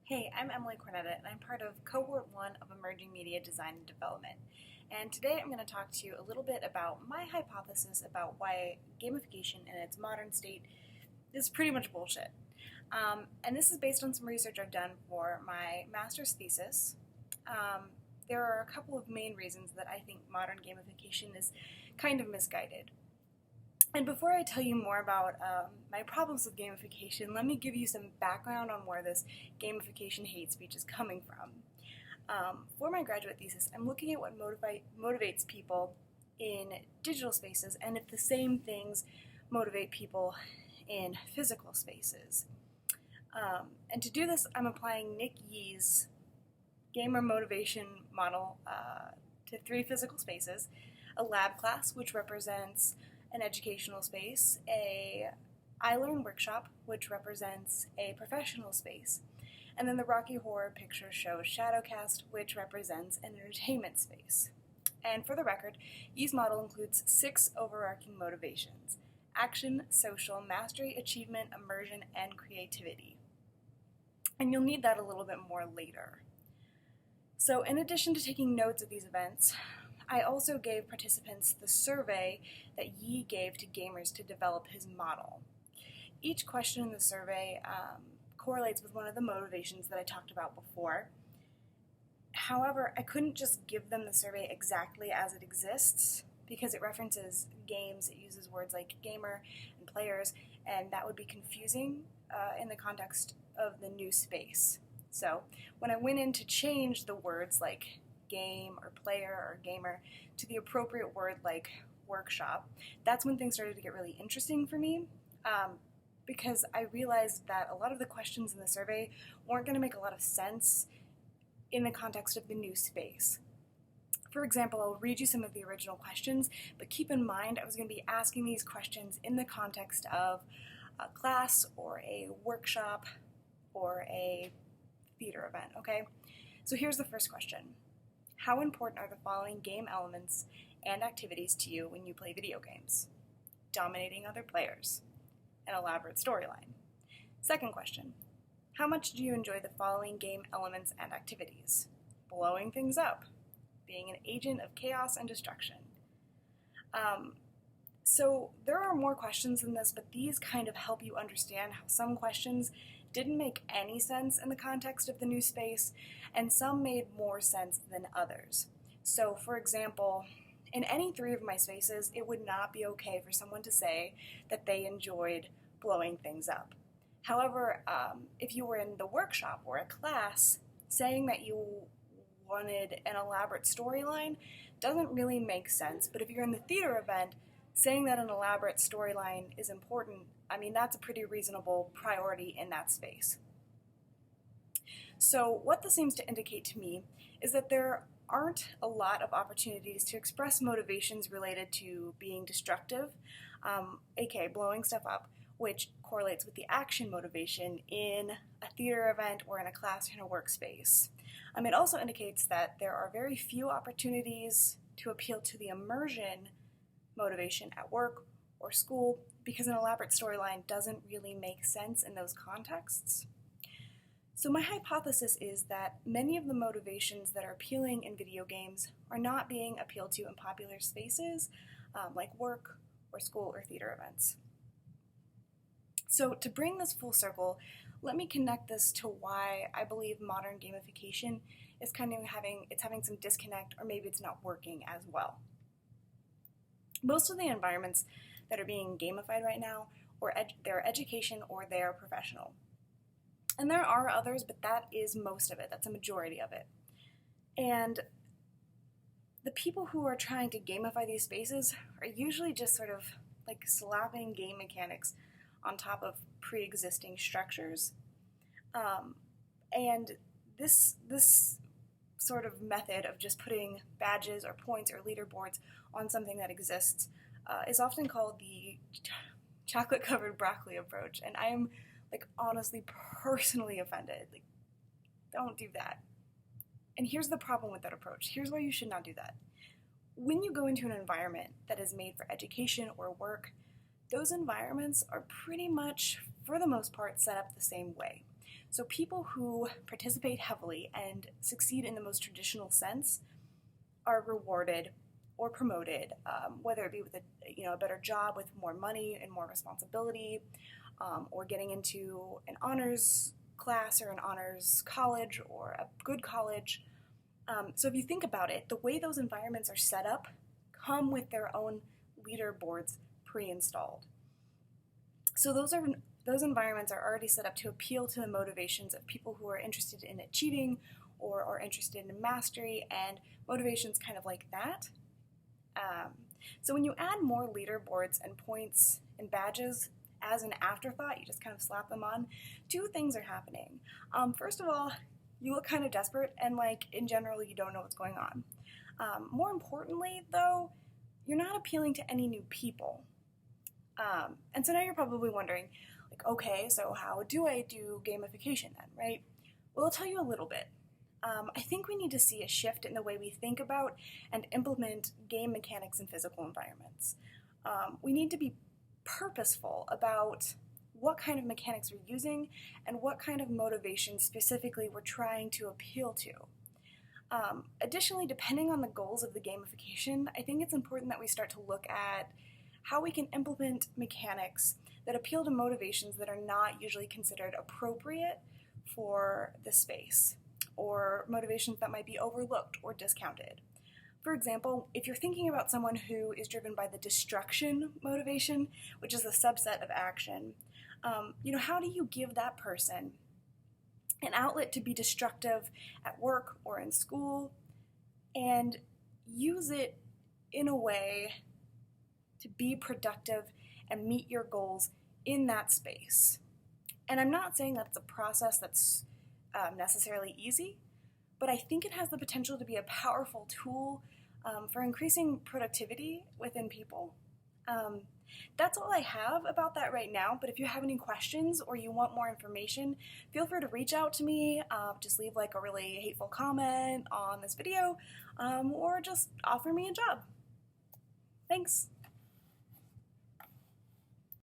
Hey, I'm Emily Cornetet, and I'm part of Cohort 1 of Emerging Media Design and Development. And today I'm going to talk to you a little bit about my hypothesis about why gamification in its modern state is pretty much bullshit. And this is based on some research I've done for my master's thesis. There are a couple of main reasons that I think modern gamification is kind of misguided. And before I tell you more about my problems with gamification, let me give you some background on where this gamification hate speech is coming from. For my graduate thesis, I'm looking at what motivates people in digital spaces and if the same things motivate people in physical spaces. And to do this, I'm applying Nick Yee's gamer motivation model to 3 physical spaces: a lab class, which represents an educational space, a iLearn workshop, which represents a professional space, and then the Rocky Horror Picture Show Shadowcast, which represents an entertainment space. And for the record, Yee's model includes 6 overarching motivations: action, social, mastery, achievement, immersion, and creativity. And you'll need that a little bit more later. So in addition to taking notes of these events, I also gave participants the survey that Yee gave to gamers to develop his model. Each question in the survey correlates with one of the motivations that I talked about before. However, I couldn't just give them the survey exactly as it exists because it references games, it uses words like gamer and players, and that would be confusing in the context of the new space. So when I went in to change the words like game or player or gamer to the appropriate word like workshop, that's when things started to get really interesting for me, because I realized that a lot of the questions in the survey weren't going to make a lot of sense in the context of the new space. For example, I'll read you some of the original questions, but keep in mind I was going to be asking these questions in the context of a class or a workshop or a theater event, okay? So here's the first question. How important are the following game elements and activities to you when you play video games? Dominating other players. An elaborate storyline. Second question. How much do you enjoy the following game elements and activities? Blowing things up. Being an agent of chaos and destruction. So there are more questions than this, but these kind of help you understand how some questions didn't make any sense in the context of the new space, and some made more sense than others. So, for example, in any 3 of my spaces, it would not be okay for someone to say that they enjoyed blowing things up. However, if you were in the workshop or a class, saying that you wanted an elaborate storyline doesn't really make sense. But if you're in the theater event, saying that an elaborate storyline is important, I mean, that's a pretty reasonable priority in that space. So what this seems to indicate to me is that there aren't a lot of opportunities to express motivations related to being destructive, aka blowing stuff up, which correlates with the action motivation in a theater event or in a class or in a workspace. It also indicates that there are very few opportunities to appeal to the immersion motivation at work or school because an elaborate storyline doesn't really make sense in those contexts. So my hypothesis is that many of the motivations that are appealing in video games are not being appealed to in popular spaces like work or school or theater events. So to bring this full circle, let me connect this to why I believe modern gamification is having some disconnect, or maybe it's not working as well. Most of the environments that are being gamified right now, they're education or they're professional. And there are others, but that is most of it. That's a majority of it. And the people who are trying to gamify these spaces are usually just sort of like slapping game mechanics on top of pre-existing structures. And this sort of method of just putting badges or points or leaderboards on something that exists is often called the chocolate-covered broccoli approach. And I am honestly personally offended. Don't do that. And here's the problem with that approach. Here's why you should not do that. When you go into an environment that is made for education or work, those environments are pretty much, for the most part, set up the same way. So people who participate heavily and succeed in the most traditional sense are rewarded or promoted, whether it be with a better job with more money and more responsibility, or getting into an honors class or an honors college or a good college. So if you think about it, the way those environments are set up come with their own leaderboards pre-installed. So those environments are already set up to appeal to the motivations of people who are interested in achieving or are interested in mastery, and motivations kind of like that. So when you add more leaderboards and points and badges as an afterthought, you just kind of slap them on, two things are happening. First of all, you look kind of desperate, and in general, you don't know what's going on. More importantly, though, you're not appealing to any new people. And so now you're probably wondering, okay, so how do I do gamification then, right? Well, I'll tell you a little bit. I think we need to see a shift in the way we think about and implement game mechanics in physical environments. We need to be purposeful about what kind of mechanics we're using and what kind of motivation specifically we're trying to appeal to. Additionally, depending on the goals of the gamification, I think it's important that we start to look at how we can implement mechanics that appeal to motivations that are not usually considered appropriate for the space, or motivations that might be overlooked or discounted. For example, if you're thinking about someone who is driven by the destruction motivation, which is a subset of action, how do you give that person an outlet to be destructive at work or in school and use it in a way to be productive and meet your goals in that space? And I'm not saying that's a process that's necessarily easy, but I think it has the potential to be a powerful tool for increasing productivity within people. That's all I have about that right now, but if you have any questions or you want more information, feel free to reach out to me, just leave a really hateful comment on this video, or just offer me a job. Thanks!